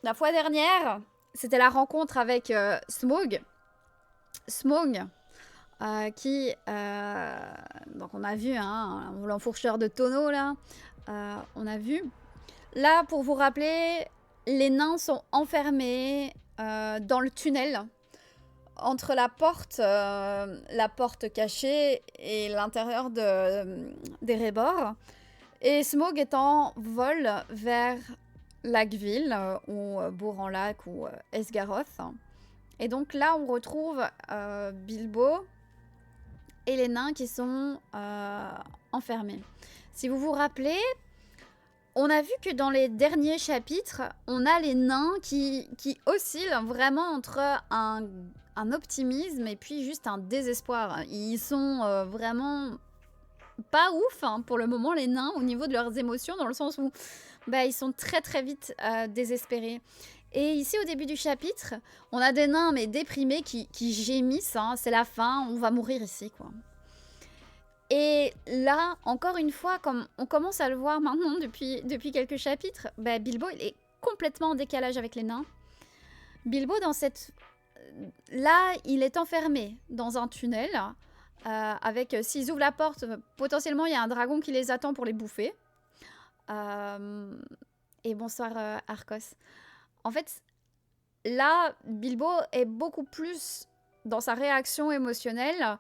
La fois dernière, c'était la rencontre avec Smaug. Smaug, donc on a vu, hein, l'enfourcheur de tonneaux, là. On a vu. Là, pour vous rappeler, les nains sont enfermés dans le tunnel entre la porte cachée et l'intérieur d'Erebor. Et Smaug est en vol vers Lac-Ville, ou Bourg-en-Lac, ou Esgaroth. Et donc là, on retrouve Bilbo et les nains qui sont enfermés. Si vous vous rappelez, on a vu que dans les derniers chapitres, on a les nains qui oscillent vraiment entre un optimisme et puis juste un désespoir. Ils sont vraiment pas ouf, hein, pour le moment, les nains, au niveau de leurs émotions, dans le sens où ils sont très très vite désespérés. Et ici, au début du chapitre, on a des nains mais déprimés qui gémissent, hein, c'est la fin, on va mourir ici, quoi. Et là, encore une fois, comme on commence à le voir maintenant depuis quelques chapitres, Bilbo, il est complètement en décalage avec les nains. Bilbo, là, il est enfermé dans un tunnel, avec, s'ils ouvrent la porte, potentiellement, il y a un dragon qui les attend pour les bouffer. Et bonsoir, Arcos. En fait, là, Bilbo est beaucoup plus dans sa réaction émotionnelle,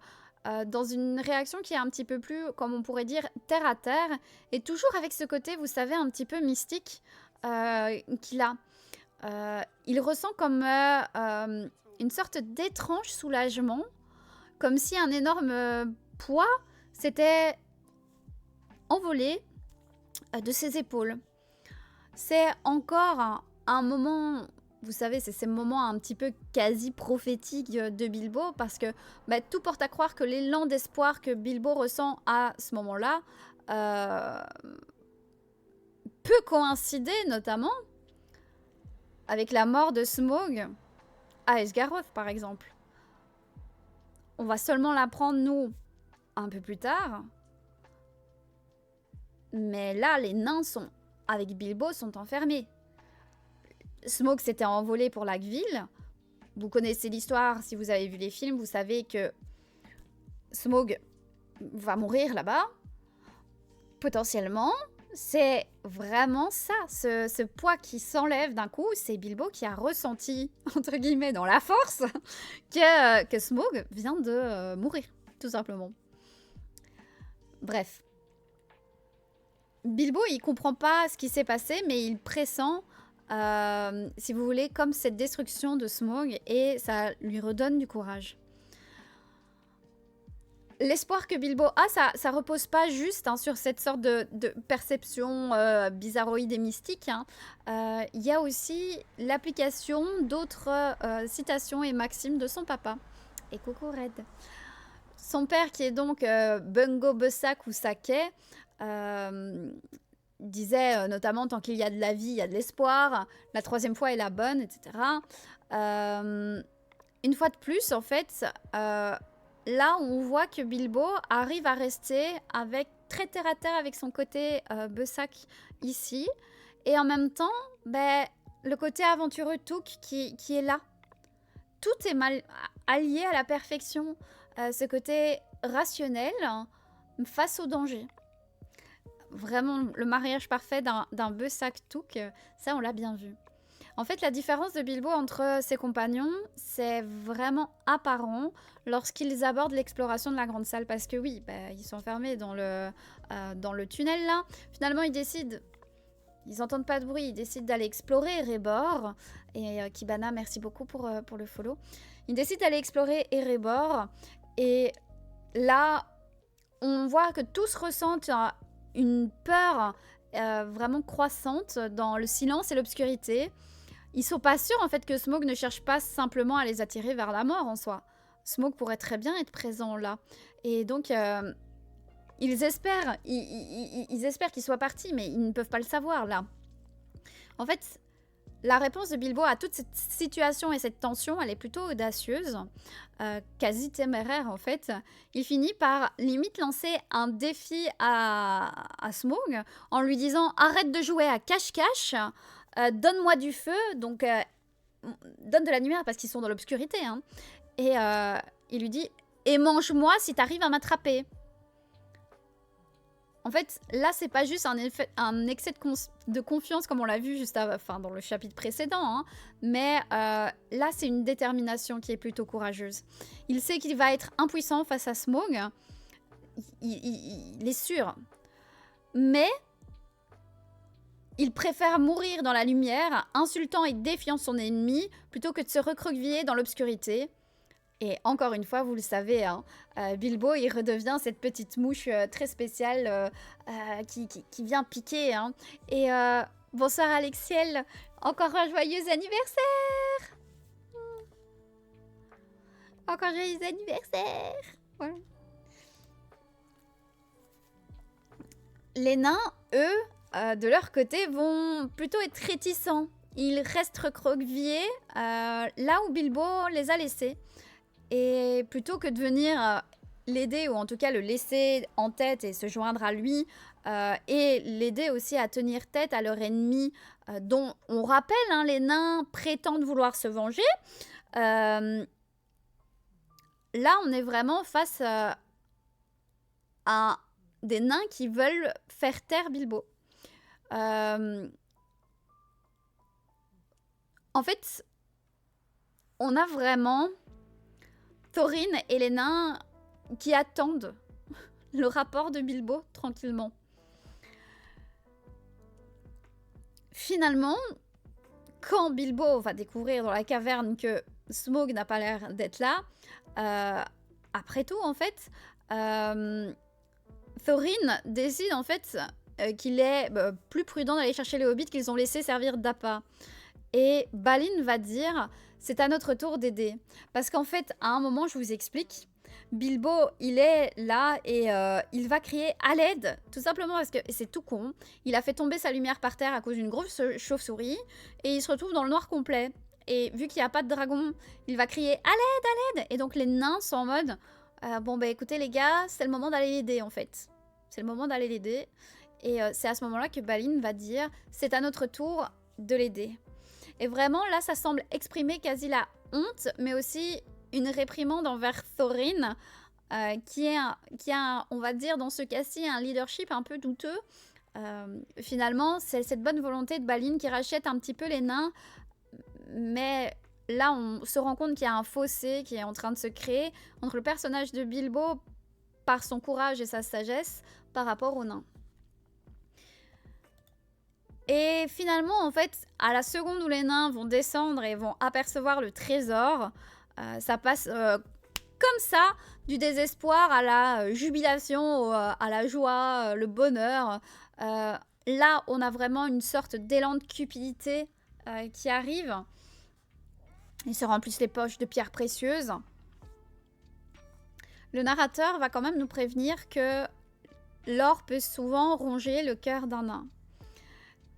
dans une réaction qui est un petit peu plus, comme on pourrait dire, terre à terre, et toujours avec ce côté, vous savez, un petit peu mystique qu'il a. Il ressent comme une sorte d'étrange soulagement, comme si un énorme poids s'était envolé de ses épaules. C'est encore un moment, vous savez, c'est ces moments un petit peu quasi prophétiques de Bilbo, parce que tout porte à croire que l'élan d'espoir que Bilbo ressent à ce moment-là peut coïncider notamment avec la mort de Smaug à Esgaroth, par exemple. On va seulement l'apprendre, nous, un peu plus tard. Mais là, les nains avec Bilbo sont enfermés. Smaug s'était envolé pour Lac-Ville. Vous connaissez l'histoire, si vous avez vu les films, vous savez que Smaug va mourir là-bas. Potentiellement, c'est vraiment ça, ce poids qui s'enlève d'un coup, c'est Bilbo qui a ressenti, entre guillemets, dans la force, que Smaug vient de mourir, tout simplement. Bref. Bilbo, il comprend pas ce qui s'est passé, mais il pressent, si vous voulez, comme cette destruction de Smaug, et ça lui redonne du courage. L'espoir que Bilbo a, ça repose pas juste sur cette sorte de perception bizarroïde et mystique. Il y a aussi l'application d'autres citations et maximes de son papa. Et coucou Red. Son père, qui est donc Bungo Bessak ou Saké, disait notamment tant qu'il y a de la vie, il y a de l'espoir. La troisième fois est la bonne, etc. Une fois de plus, en fait, là, on voit que Bilbo arrive à rester très terre à terre avec son côté Bessak ici. Et en même temps, le côté aventureux Took qui est là. Tout est allié à la perfection. Ce côté rationnel face au danger. Vraiment, le mariage parfait d'un Bessak Took, ça, on l'a bien vu. En fait, la différence de Bilbo entre ses compagnons, c'est vraiment apparent lorsqu'ils abordent l'exploration de la grande salle. Parce que oui, ils sont enfermés dans le tunnel là. Finalement, ils n'entendent pas de bruit, ils décident d'aller explorer Erebor. Et Kibana, merci beaucoup pour le follow. Ils décident d'aller explorer Erebor. Et là, on voit que tous ressentent une peur vraiment croissante dans le silence et l'obscurité. Ils sont pas sûrs en fait que Smaug ne cherche pas simplement à les attirer vers la mort en soi. Smaug pourrait très bien être présent là. Et donc ils espèrent qu'ils soient partis, mais ils ne peuvent pas le savoir là. En fait, la réponse de Bilbo à toute cette situation et cette tension, elle est plutôt audacieuse, quasi téméraire en fait. Il finit par limite lancer un défi à Smaug en lui disant « Arrête de jouer à cache-cache !» donne-moi du feu, donc donne de la lumière parce qu'ils sont dans l'obscurité. Hein. Et il lui dit, et mange-moi si t'arrives à m'attraper. En fait, là, c'est pas juste un excès de confiance comme on l'a vu juste dans le chapitre précédent, hein, mais là, c'est une détermination qui est plutôt courageuse. Il sait qu'il va être impuissant face à Smaug, il est sûr, mais il préfère mourir dans la lumière, insultant et défiant son ennemi, plutôt que de se recroqueviller dans l'obscurité. Et encore une fois, vous le savez, hein, Bilbo, il redevient cette petite mouche très spéciale qui vient piquer. Hein. Et bonsoir Alexiel, encore un joyeux anniversaire. Encore joyeux anniversaire. Voilà. Les nains, eux, de leur côté, vont plutôt être réticents. Ils restent recroquevillés là où Bilbo les a laissés. Et plutôt que de venir l'aider, ou en tout cas le laisser en tête et se joindre à lui, et l'aider aussi à tenir tête à leur ennemi, dont on rappelle, hein, les nains prétendent vouloir se venger, là on est vraiment face à des nains qui veulent faire taire Bilbo. En fait, on a vraiment Thorin et les nains qui attendent le rapport de Bilbo tranquillement. Finalement, quand Bilbo va découvrir dans la caverne que Smaug n'a pas l'air d'être là, après tout en fait, Thorin décide en fait qu'il est plus prudent d'aller chercher les hobbits qu'ils ont laissé servir d'appât. Et Balin va dire, c'est à notre tour d'aider. Parce qu'en fait, à un moment, je vous explique, Bilbo, il est là et il va crier à l'aide, tout simplement parce que c'est tout con. Il a fait tomber sa lumière par terre à cause d'une grosse chauve-souris et il se retrouve dans le noir complet. Et vu qu'il n'y a pas de dragon, il va crier à l'aide, à l'aide. Et donc les nains sont en mode, bon bah écoutez les gars, c'est le moment d'aller l'aider en fait. C'est le moment d'aller l'aider. Et c'est à ce moment-là que Balin va dire, c'est à notre tour de l'aider. Et vraiment, là, ça semble exprimer quasi la honte, mais aussi une réprimande envers Thorin, qui a, on va dire, dans ce cas-ci, un leadership un peu douteux. Finalement, c'est cette bonne volonté de Balin qui rachète un petit peu les nains, mais là, on se rend compte qu'il y a un fossé qui est en train de se créer entre le personnage de Bilbo, par son courage et sa sagesse, par rapport aux nains. Et finalement, en fait, à la seconde où les nains vont descendre et vont apercevoir le trésor, ça passe comme ça, du désespoir à la jubilation, à la joie, le bonheur. Là, on a vraiment une sorte d'élan de cupidité qui arrive. Ils se remplissent les poches de pierres précieuses. Le narrateur va quand même nous prévenir que l'or peut souvent ronger le cœur d'un nain.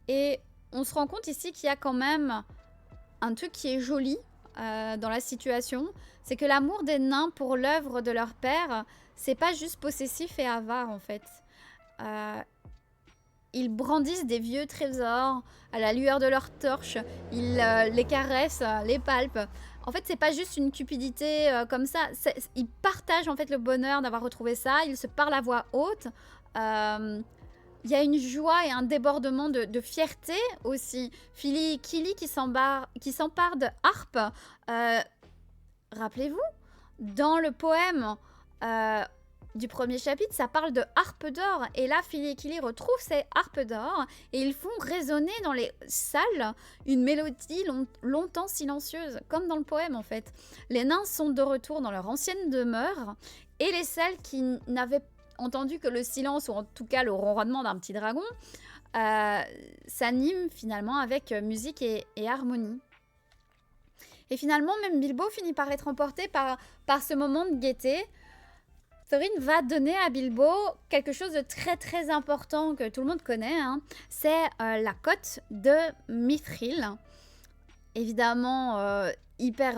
Et on se rend compte ici qu'il y a quand même un truc qui est joli dans la situation. C'est que l'amour des nains pour l'œuvre de leur père, c'est pas juste possessif et avare en fait. Ils brandissent des vieux trésors à la lueur de leurs torches. Ils les caressent, les palpent. En fait, c'est pas juste une cupidité comme ça. Ils partagent en fait le bonheur d'avoir retrouvé ça. Ils se parlent à voix haute. Il y a une joie et un débordement de fierté aussi. Fili et Kili qui s'emparent de harpe. Rappelez-vous, dans le poème du premier chapitre, ça parle de harpe d'or. Et là, Fili et Kili retrouvent ces harpes d'or et ils font résonner dans les salles une mélodie longtemps silencieuse, comme dans le poème en fait. Les nains sont de retour dans leur ancienne demeure et les salles qui n'avaient entendu que le silence, ou en tout cas le ronronnement d'un petit dragon, s'anime finalement avec musique et harmonie. Et finalement, même Bilbo finit par être emporté par ce moment de gaieté. Thorin va donner à Bilbo quelque chose de très très important que tout le monde connaît, hein. C'est la cotte de Mithril. Évidemment, hyper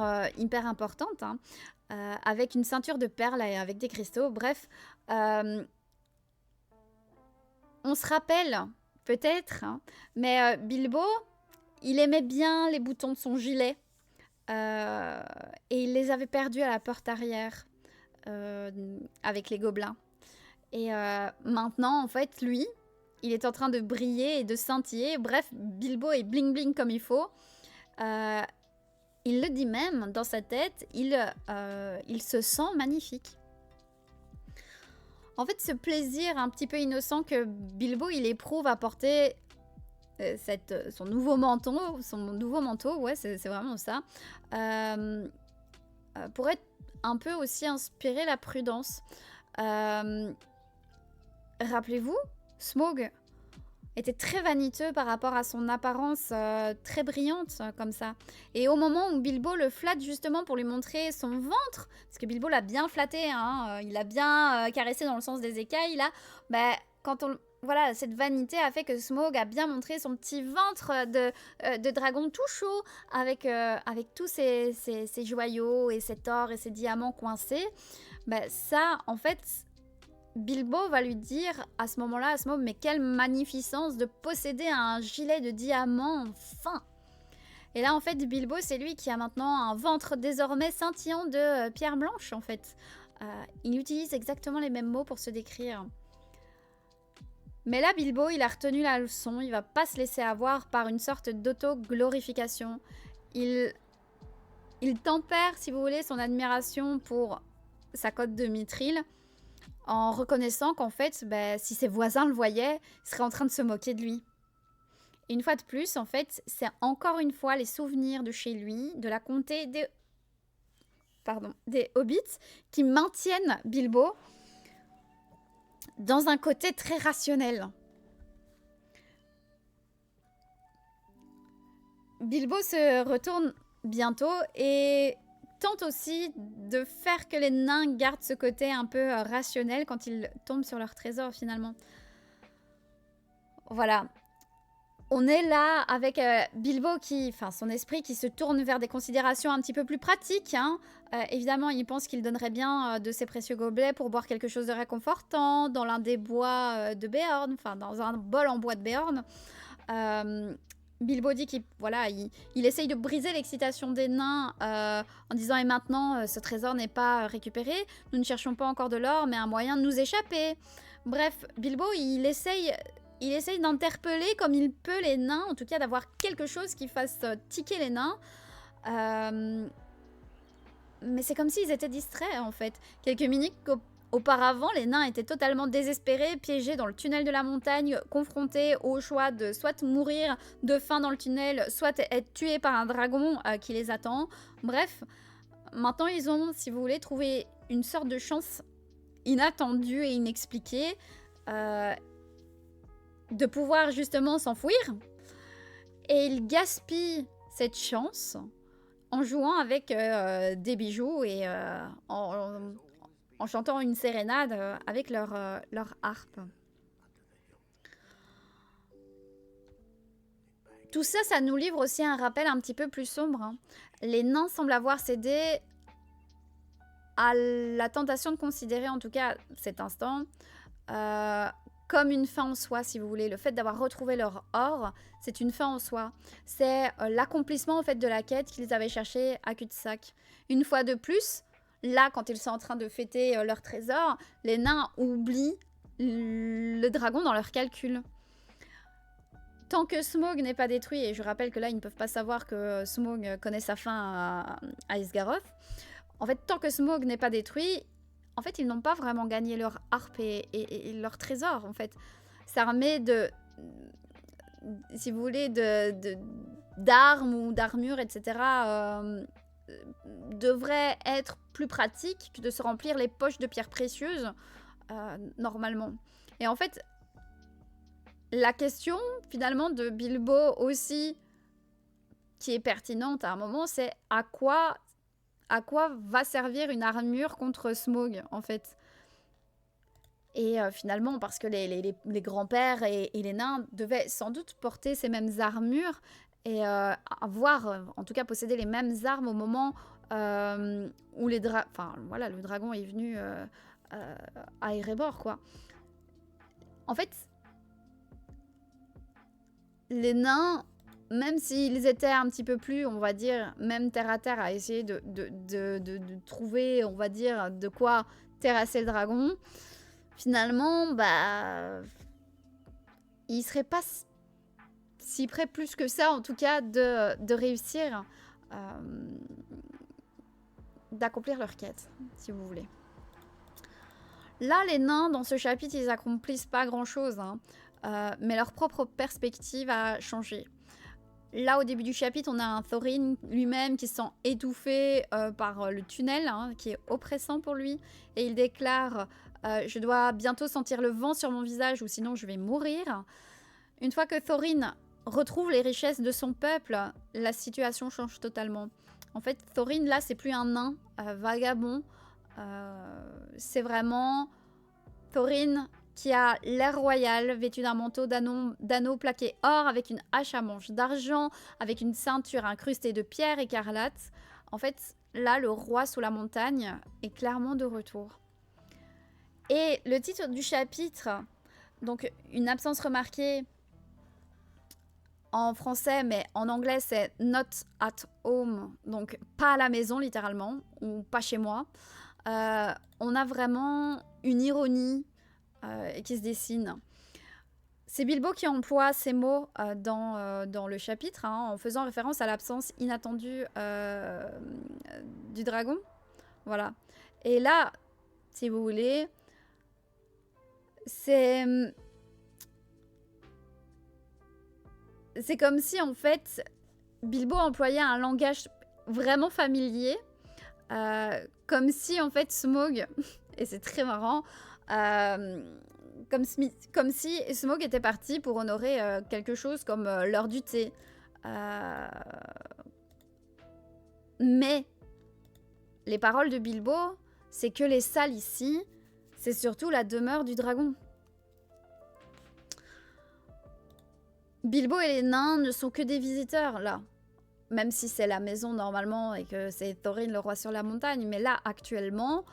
importante, hein. Avec une ceinture de perles et avec des cristaux. Bref, on se rappelle peut-être, hein, mais Bilbo, il aimait bien les boutons de son gilet. Et il les avait perdus à la porte arrière avec les gobelins. Et maintenant, en fait, lui, il est en train de briller et de scintiller. Bref, Bilbo est bling bling comme il faut. Il le dit même dans sa tête, il se sent magnifique. En fait, ce plaisir un petit peu innocent que Bilbo il éprouve à porter son nouveau manteau, ouais, c'est vraiment ça, pourrait un peu aussi inspirer la prudence. Rappelez-vous, Smaug était très vaniteux par rapport à son apparence très brillante comme ça. Et au moment où Bilbo le flatte justement pour lui montrer son ventre, parce que Bilbo l'a bien flatté, hein, il l'a bien caressé dans le sens des écailles là, bah, voilà, cette vanité a fait que Smaug a bien montré son petit ventre de dragon tout chaud avec tous ces joyaux et cet or et ces diamants coincés. Bah, ça, en fait, Bilbo va lui dire à ce moment-là, à Smaug, mais quelle magnificence de posséder un gilet de diamants fin. Et là, en fait, Bilbo, c'est lui qui a maintenant un ventre désormais scintillant de pierre blanche, en fait. Il utilise exactement les mêmes mots pour se décrire. Mais là, Bilbo, il a retenu la leçon. Il va pas se laisser avoir par une sorte d'auto-glorification. Il tempère, si vous voulez, son admiration pour sa côte de Mithril en reconnaissant qu'en fait, bah, si ses voisins le voyaient, ils seraient en train de se moquer de lui. Et une fois de plus, en fait, c'est encore une fois les souvenirs de chez lui, de la comté des hobbits, qui maintiennent Bilbo dans un côté très rationnel. Bilbo se retourne bientôt et tente aussi de faire que les nains gardent ce côté un peu rationnel quand ils tombent sur leur trésor finalement. Voilà. On est là avec Bilbo son esprit qui se tourne vers des considérations un petit peu plus pratiques. Hein. Évidemment, il pense qu'il donnerait bien de ses précieux gobelets pour boire quelque chose de réconfortant dans l'un des bois de Béorn, enfin dans un bol en bois de Béorn. Bilbo dit qu'il essaye de briser l'excitation des nains en disant « Et maintenant, ce trésor n'est pas récupéré. Nous ne cherchons pas encore de l'or, mais un moyen de nous échapper. » Bref, Bilbo, il essaye d'interpeller comme il peut les nains, en tout cas d'avoir quelque chose qui fasse tiquer les nains. Mais c'est comme s'ils étaient distraits, en fait. Quelques minutes auparavant, les nains étaient totalement désespérés, piégés dans le tunnel de la montagne, confrontés au choix de soit mourir de faim dans le tunnel, soit être tués par un dragon qui les attend. Bref, maintenant ils ont, si vous voulez, trouvé une sorte de chance inattendue et inexpliquée de pouvoir justement s'enfuir. Et ils gaspillent cette chance en jouant avec des bijoux et en chantant une sérénade avec leur harpe. Tout ça, ça nous livre aussi un rappel un petit peu plus sombre. Hein. Les nains semblent avoir cédé à la tentation de considérer, en tout cas cet instant, comme une fin en soi, si vous voulez. Le fait d'avoir retrouvé leur or, c'est une fin en soi. C'est l'accomplissement en fait de la quête qu'ils avaient cherchée à cul-de-sac. Une fois de plus, là, quand ils sont en train de fêter leur trésor, les nains oublient le dragon dans leurs calculs. Tant que Smaug n'est pas détruit, et je rappelle que là, ils ne peuvent pas savoir que Smaug connaît sa fin à Esgaroth. En fait, tant que Smaug n'est pas détruit, en fait, ils n'ont pas vraiment gagné leur harpe et leur trésor, en fait. Cette armée si vous voulez, d'armes ou d'armures, etc., devrait être plus pratique que de se remplir les poches de pierres précieuses, normalement. Et en fait, la question, finalement, de Bilbo aussi, qui est pertinente à un moment, c'est à quoi va servir une armure contre Smaug, en fait. Et finalement, parce que les grands-pères et les nains devaient sans doute porter ces mêmes armures et en tout cas posséder les mêmes armes au moment où le dragon est venu à Erebor, quoi. En fait, les nains même s'ils étaient un petit peu plus, on va dire, même terre à terre, à essayer de trouver, on va dire, de quoi terrasser le dragon, finalement, bah, ils seraient pas si près plus que ça, en tout cas, de réussir d'accomplir leur quête, si vous voulez. Là, les nains, dans ce chapitre, ils accomplissent pas grand-chose, hein, mais leur propre perspective a changé. Là, au début du chapitre, on a un Thorin lui-même qui se sent étouffé par le tunnel, hein, qui est oppressant pour lui. Et il déclare je dois bientôt sentir le vent sur mon visage ou sinon je vais mourir ». Une fois que Thorin retrouve les richesses de son peuple, la situation change totalement. En fait, Thorin, là, c'est plus un nain vagabond. C'est vraiment Thorin qui a l'air royal, vêtu d'un manteau d'anneaux plaqué or, avec une hache à manche d'argent, avec une ceinture incrustée de pierres écarlates. En fait, là, le roi sous la montagne est clairement de retour. Et le titre du chapitre, donc une absence remarquée en français, mais en anglais, c'est Not at home, donc pas à la maison, littéralement, ou pas chez moi. On a vraiment une ironie qui se dessine. C'est Bilbo qui emploie ces mots dans le chapitre, hein, en faisant référence à l'absence inattendue du dragon. Voilà. Et là, si vous voulez, c'est comme si, en fait, Bilbo employait un langage vraiment familier, comme si, en fait, Smaug, et c'est très marrant, comme si Smaug était parti pour honorer quelque chose comme l'heure du thé. Mais les paroles de Bilbo, c'est que les salles ici, c'est surtout la demeure du dragon. Bilbo et les nains ne sont que des visiteurs, là. Même si c'est la maison, normalement, et que c'est Thorin, le roi sur la montagne. Mais là, actuellement,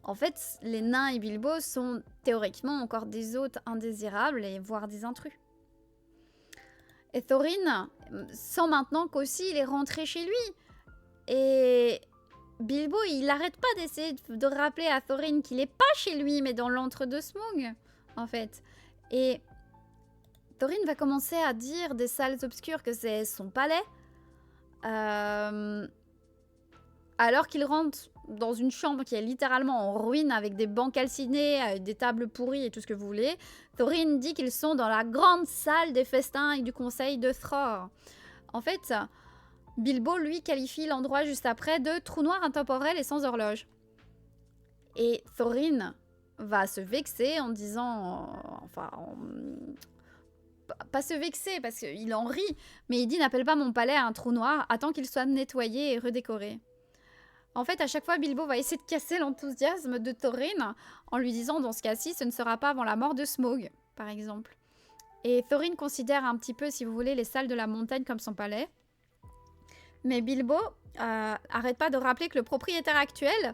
en fait, les nains et Bilbo sont théoriquement encore des hôtes indésirables, et voire des intrus. Et Thorin sent maintenant qu'aussi il est rentré chez lui. Et Bilbo, il n'arrête pas d'essayer de rappeler à Thorin qu'il n'est pas chez lui, mais dans l'antre de Smaug, en fait. Et Thorin va commencer à dire des salles obscures que c'est son palais. Alors qu'il rentre dans une chambre qui est littéralement en ruine, avec des bancs calcinés, des tables pourries et tout ce que vous voulez, Thorin dit qu'ils sont dans la grande salle des festins et du conseil de Thror. En fait, Bilbo, lui, qualifie l'endroit juste après de trou noir intemporel et sans horloge. Et Thorin va se vexer en disant... pas se vexer, parce qu'il en rit, mais il dit « N'appelle pas mon palais un trou noir, attends qu'il soit nettoyé et redécoré ». En fait, à chaque fois, Bilbo va essayer de casser l'enthousiasme de Thorin en lui disant, dans ce cas-ci, ce ne sera pas avant la mort de Smaug, par exemple. Et Thorin considère un petit peu, si vous voulez, les salles de la montagne comme son palais. Mais Bilbo arrête pas de rappeler que le propriétaire actuel,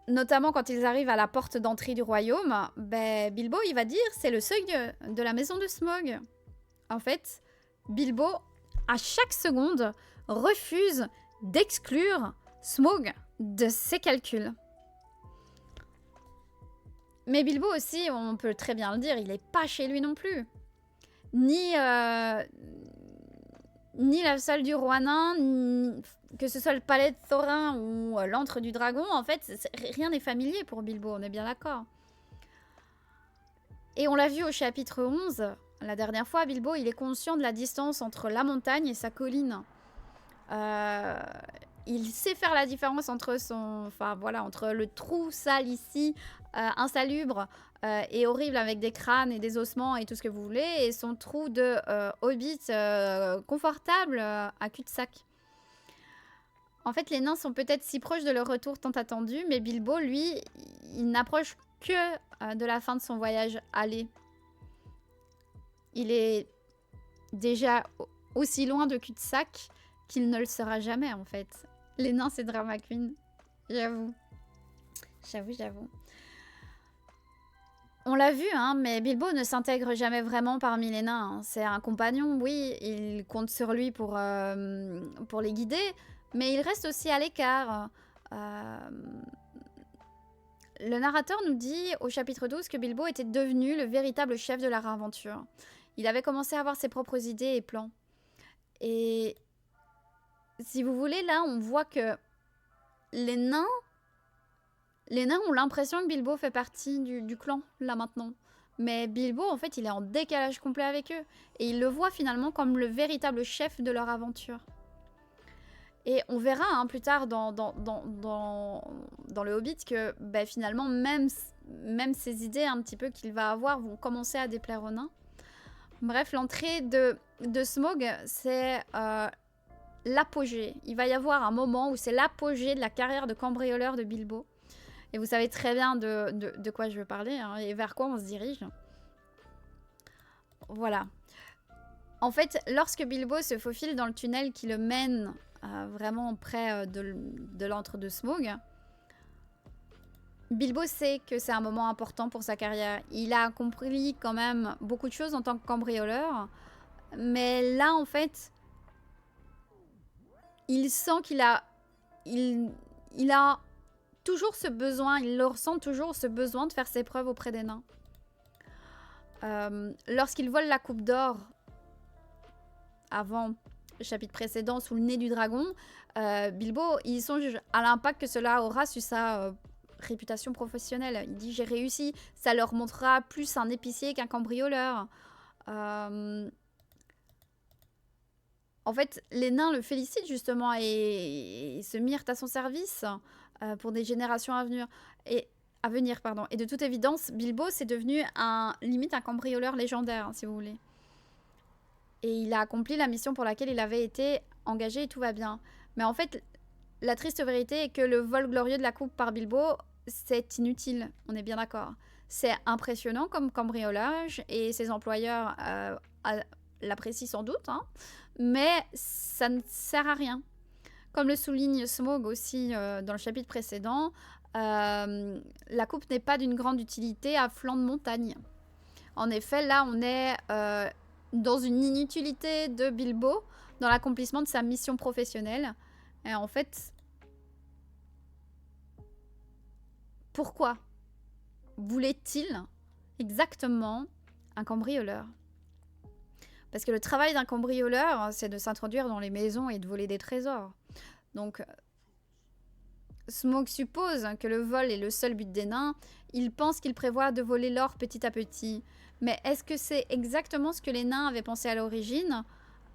notamment quand ils arrivent à la porte d'entrée du royaume, ben, Bilbo, il va dire, c'est le seuil de la maison de Smaug. En fait, Bilbo, à chaque seconde, refuse d'exclure Smaug de ses calculs. Mais Bilbo aussi, on peut très bien le dire, il n'est pas chez lui non plus. Ni la salle du roi nain, que ce soit le palais de Thorin ou l'antre du dragon, en fait, rien n'est familier pour Bilbo, on est bien d'accord. Et on l'a vu au chapitre 11, la dernière fois, Bilbo, il est conscient de la distance entre la montagne et sa colline. Il sait faire la différence entre entre le trou sale ici, insalubre et horrible avec des crânes et des ossements et tout ce que vous voulez, et son trou de hobbit confortable à cul-de-sac. En fait, les nains sont peut-être si proches de leur retour tant attendu, mais Bilbo, lui, il n'approche que de la fin de son voyage aller. Il est déjà aussi loin de cul-de-sac qu'il ne le sera jamais, en fait. Les nains, c'est drama queen. J'avoue. J'avoue. On l'a vu, hein, mais Bilbo ne s'intègre jamais vraiment parmi les nains, hein. C'est un compagnon, oui, il compte sur lui pour les guider, mais il reste aussi à l'écart. Le narrateur nous dit au chapitre 12 que Bilbo était devenu le véritable chef de leur aventure. Il avait commencé à avoir ses propres idées et plans. Et si vous voulez, là, on voit que les nains ont l'impression que Bilbo fait partie du clan, là, maintenant. Mais Bilbo, en fait, il est en décalage complet avec eux. Et ils le voient finalement comme le véritable chef de leur aventure. Et on verra hein, plus tard dans le Hobbit que bah, finalement, même ces idées un petit peu qu'il va avoir vont commencer à déplaire aux nains. Bref, l'entrée de Smaug, c'est l'apogée. Il va y avoir un moment où c'est l'apogée de la carrière de cambrioleur de Bilbo. Et vous savez très bien de quoi je veux parler hein, et vers quoi on se dirige. Voilà. En fait, lorsque Bilbo se faufile dans le tunnel qui le mène vraiment près de l'antre de Smaug, Bilbo sait que c'est un moment important pour sa carrière. Il a compris quand même beaucoup de choses en tant que cambrioleur. Mais là, en fait, il sent qu'il a... Il a toujours ce besoin, il le ressent toujours ce besoin de faire ses preuves auprès des nains. Lorsqu'il vole la coupe d'or avant le chapitre précédent sous le nez du dragon, Bilbo, il songe à l'impact que cela aura sur sa réputation professionnelle. Il dit j'ai réussi, ça leur montrera plus un épicier qu'un cambrioleur. En fait, les nains le félicitent justement et se mirent à son service pour des générations à venir. Et de toute évidence, Bilbo, c'est devenu limite un cambrioleur légendaire, hein, si vous voulez. Et il a accompli la mission pour laquelle il avait été engagé et tout va bien. Mais en fait, la triste vérité est que le vol glorieux de la coupe par Bilbo, c'est inutile, on est bien d'accord. C'est impressionnant comme cambriolage et ses employeurs l'apprécient sans doute, hein, mais ça ne sert à rien. Comme le souligne Smaug aussi dans le chapitre précédent, la coupe n'est pas d'une grande utilité à flanc de montagne. En effet, là, on est dans une inutilité de Bilbo dans l'accomplissement de sa mission professionnelle. Et en fait, pourquoi voulait-il exactement un cambrioleur? Parce que le travail d'un cambrioleur, c'est de s'introduire dans les maisons et de voler des trésors. Donc, Smaug suppose que le vol est le seul but des nains. Il pense qu'il prévoit de voler l'or petit à petit. Mais est-ce que c'est exactement ce que les nains avaient pensé à l'origine,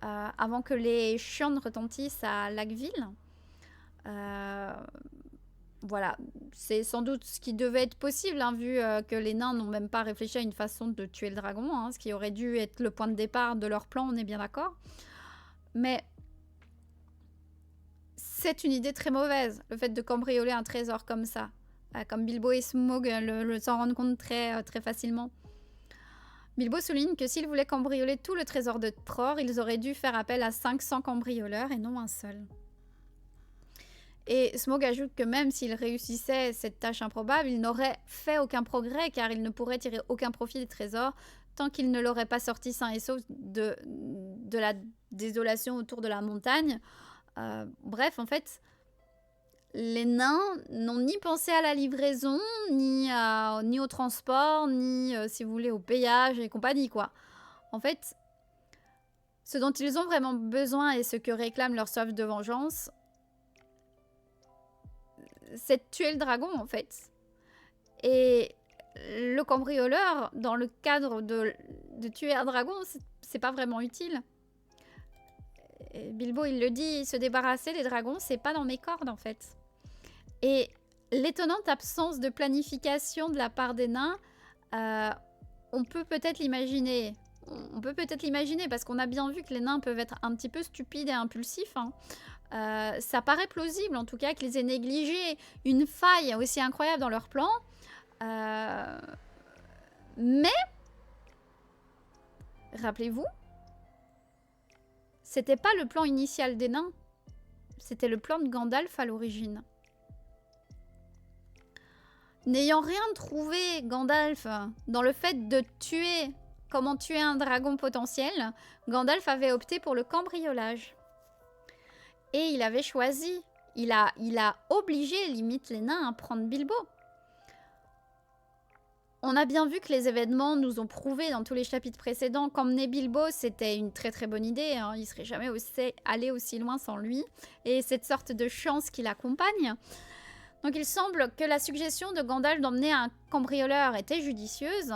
avant que les chiournes retentissent à Lac-Ville? Voilà, c'est sans doute ce qui devait être possible, hein, vu que les nains n'ont même pas réfléchi à une façon de tuer le dragon, hein, ce qui aurait dû être le point de départ de leur plan, on est bien d'accord. Mais c'est une idée très mauvaise, le fait de cambrioler un trésor comme ça. Comme Bilbo et Smaug s'en rendent compte très facilement. Bilbo souligne que s'ils voulaient cambrioler tout le trésor de Tror, ils auraient dû faire appel à 500 cambrioleurs et non un seul. Et Smaug ajoute que même s'il réussissait cette tâche improbable, il n'aurait fait aucun progrès car il ne pourrait tirer aucun profit des trésors tant qu'il ne l'aurait pas sorti sain et sauf de la désolation autour de la montagne. Bref, en fait, les nains n'ont ni pensé à la livraison, ni au transport, ni, si vous voulez, au payage et compagnie, quoi. En fait, ce dont ils ont vraiment besoin et ce que réclame leur soif de vengeance, c'est de tuer le dragon, en fait. Et le cambrioleur, dans le cadre de tuer un dragon, c'est pas vraiment utile. Et Bilbo, il le dit, se débarrasser des dragons, c'est pas dans mes cordes, en fait. Et l'étonnante absence de planification de la part des nains, on peut peut-être l'imaginer. On peut peut-être l'imaginer parce qu'on a bien vu que les nains peuvent être un petit peu stupides et impulsifs, hein. Ça paraît plausible en tout cas qu'ils aient négligé une faille aussi incroyable dans leur plan. Mais, rappelez-vous, c'était pas le plan initial des nains. C'était le plan de Gandalf à l'origine. N'ayant rien trouvé, Gandalf, dans le fait de tuer, comment tuer un dragon potentiel, Gandalf avait opté pour le cambriolage. Et il avait choisi, il a obligé limite les nains à prendre Bilbo. On a bien vu que les événements nous ont prouvé dans tous les chapitres précédents qu'emmener Bilbo, c'était une très très bonne idée. Hein. Il serait jamais allé aussi loin sans lui. Et cette sorte de chance qui l'accompagne. Donc il semble que la suggestion de Gandalf d'emmener un cambrioleur était judicieuse.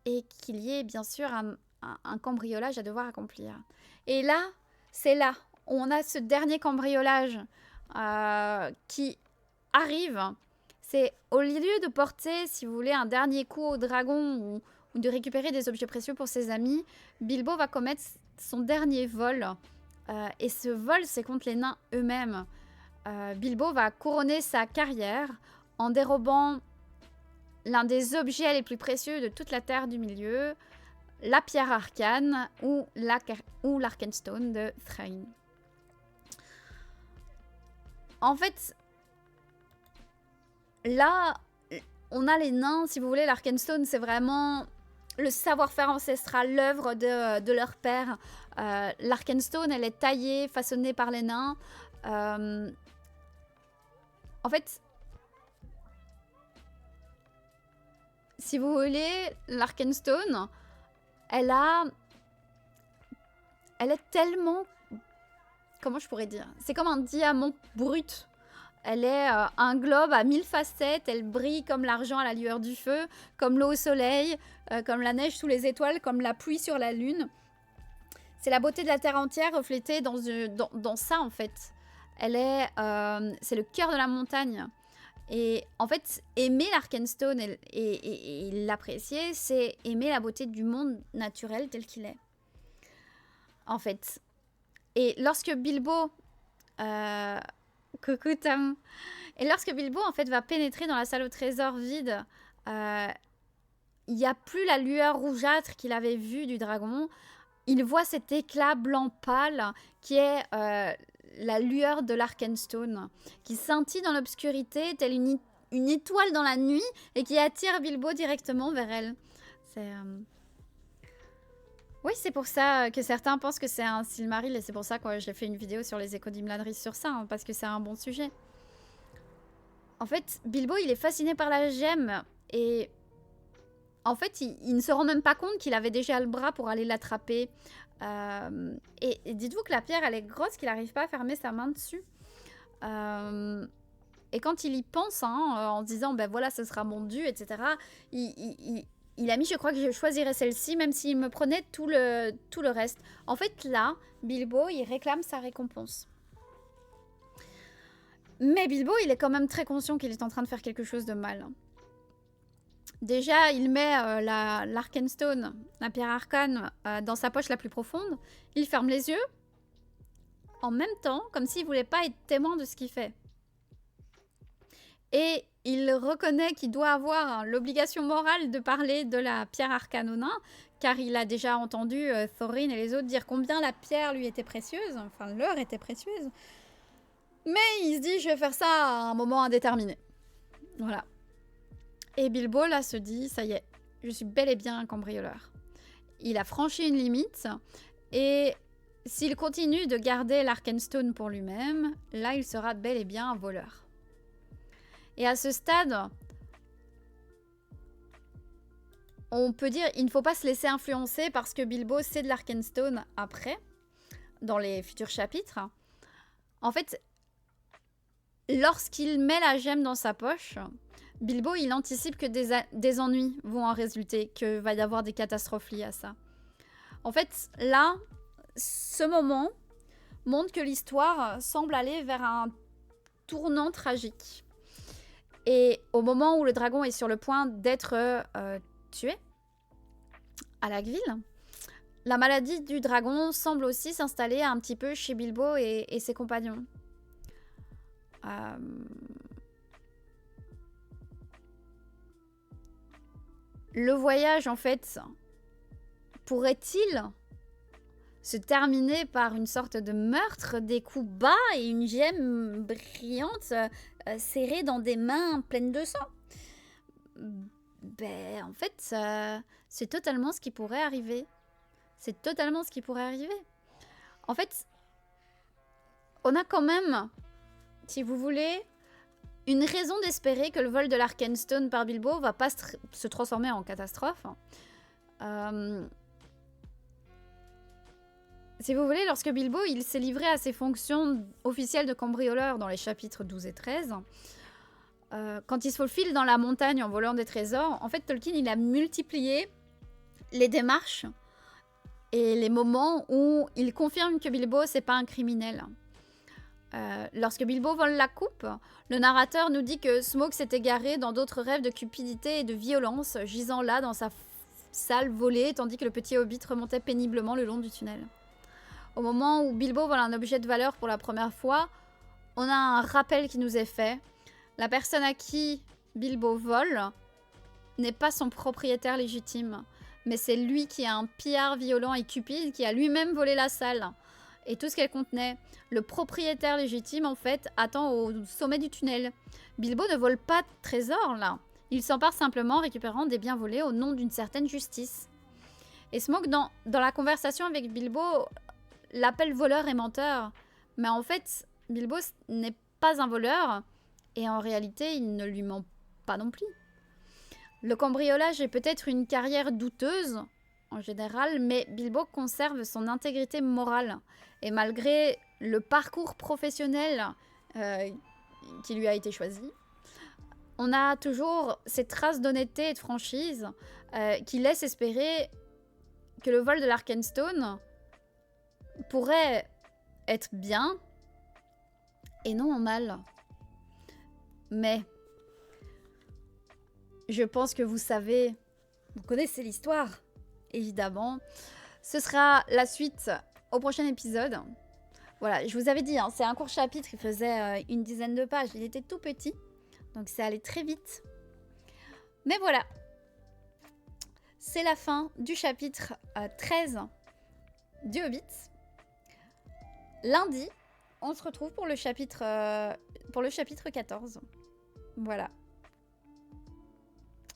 Et qu'il y ait bien sûr un cambriolage à devoir accomplir. Et là, c'est là où on a ce dernier cambriolage qui arrive. C'est au lieu de porter, si vous voulez, un dernier coup au dragon ou de récupérer des objets précieux pour ses amis, Bilbo va commettre son dernier vol. Et ce vol, c'est contre les nains eux-mêmes. Bilbo va couronner sa carrière en dérobant l'un des objets les plus précieux de toute la Terre du Milieu, la pierre arcane ou l'Arkenstone de Thrain. En fait, là, on a les nains, si vous voulez, l'Arkenstone, c'est vraiment le savoir-faire ancestral, l'œuvre de leur père. L'Arkenstone, elle est taillée, façonnée par les nains. En fait, si vous voulez, l'Arkenstone, elle est tellement... Comment je pourrais dire? C'est comme un diamant brut. Elle est un globe à 1000 facettes, elle brille comme l'argent à la lueur du feu, comme l'eau au soleil, comme la neige sous les étoiles, comme la pluie sur la lune. C'est la beauté de la terre entière reflétée dans ça, en fait. Elle est... c'est le cœur de la montagne. Et en fait, aimer l'Arkenstone et l'apprécier, c'est aimer la beauté du monde naturel tel qu'il est. En fait. Et lorsque Bilbo... coucou Tam. Et lorsque Bilbo, en fait, va pénétrer dans la salle au trésor vide, il n'y a plus la lueur rougeâtre qu'il avait vue du dragon. Il voit cet éclat blanc pâle qui est la lueur de l'Arkenstone, qui scintille dans l'obscurité, telle une étoile dans la nuit, et qui attire Bilbo directement vers elle. C'est... Oui, c'est pour ça que certains pensent que c'est un Silmaril, et c'est pour ça que j'ai fait une vidéo sur les échos d'Imladris sur ça, hein, parce que c'est un bon sujet. En fait, Bilbo, il est fasciné par la gemme, et... En fait, il ne se rend même pas compte qu'il avait déjà le bras pour aller l'attraper. Et dites-vous que la pierre, elle est grosse, qu'il n'arrive pas à fermer sa main dessus. Et quand il y pense, hein, en se disant, ben voilà, ce sera mon dû, etc., il a mis, je crois que je choisirais celle-ci, même s'il me prenait tout le reste. En fait, là, Bilbo, il réclame sa récompense. Mais Bilbo, il est quand même très conscient qu'il est en train de faire quelque chose de mal. Déjà, il met l'Arkenstone, la pierre arcane, dans sa poche la plus profonde. Il ferme les yeux, en même temps, comme s'il voulait pas être témoin de ce qu'il fait. Et il reconnaît qu'il doit avoir l'obligation morale de parler de la pierre arcane aux nains, car il a déjà entendu Thorin et les autres dire combien la pierre lui était précieuse, enfin leur était précieuse. Mais il se dit, je vais faire ça à un moment indéterminé. Voilà. Et Bilbo, là, se dit, ça y est, je suis bel et bien un cambrioleur. Il a franchi une limite, et s'il continue de garder l'Arkenstone pour lui-même, là, il sera bel et bien un voleur. Et à ce stade, on peut dire, il ne faut pas se laisser influencer parce que Bilbo sait de l'Arkenstone après, dans les futurs chapitres. En fait, lorsqu'il met la gemme dans sa poche... Bilbo, il anticipe que des ennuis vont en résulter, qu'il va y avoir des catastrophes liées à ça. En fait, là, ce moment montre que l'histoire semble aller vers un tournant tragique. Et au moment où le dragon est sur le point d'être tué, à Lagueville, la maladie du dragon semble aussi s'installer un petit peu chez Bilbo et ses compagnons. Le voyage, en fait, pourrait-il se terminer par une sorte de meurtre, des coups bas et une gemme brillante serrée dans des mains pleines de sang. Ben, en fait, c'est totalement ce qui pourrait arriver. C'est totalement ce qui pourrait arriver. En fait, on a quand même, si vous voulez, une raison d'espérer que le vol de l'Arkenstone par Bilbo va pas se transformer en catastrophe. Si vous voulez, lorsque Bilbo il s'est livré à ses fonctions officielles de cambrioleur dans les chapitres 12 et 13, quand il se faufile dans la montagne en volant des trésors, en fait Tolkien il a multiplié les démarches et les moments où il confirme que Bilbo c'est pas un criminel. Lorsque Bilbo vole la coupe, le narrateur nous dit que Smaug s'est égaré dans d'autres rêves de cupidité et de violence, gisant là dans sa salle volée, tandis que le petit hobbit remontait péniblement le long du tunnel. Au moment où Bilbo vole un objet de valeur pour la première fois, on a un rappel qui nous est fait. La personne à qui Bilbo vole n'est pas son propriétaire légitime, mais c'est lui qui est un pillard violent et cupide qui a lui-même volé la salle et tout ce qu'elle contenait. Le propriétaire légitime, en fait, attend au sommet du tunnel. Bilbo ne vole pas de trésor, là. Il s'empare simplement, récupérant des biens volés au nom d'une certaine justice. Et Smaug, dans la conversation avec Bilbo, l'appelle voleur et menteur. Mais en fait, Bilbo n'est pas un voleur, et en réalité, il ne lui ment pas non plus. Le cambriolage est peut-être une carrière douteuse, en général, mais Bilbo conserve son intégrité morale. Et malgré le parcours professionnel qui lui a été choisi, on a toujours ces traces d'honnêteté et de franchise qui laissent espérer que le vol de l'Arkenstone pourrait être bien et non en mal. Mais je pense que vous savez, vous connaissez l'histoire, évidemment. Ce sera la suite au prochain épisode. Voilà, je vous avais dit, hein, c'est un court chapitre, il faisait une dizaine de pages, il était tout petit, donc c'est allé très vite. Mais voilà, c'est la fin du chapitre 13 du Hobbit. Lundi, on se retrouve pour le chapitre 14. Voilà.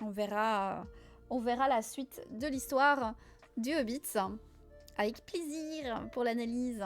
On verra la suite de l'histoire du Hobbit avec plaisir pour l'analyse.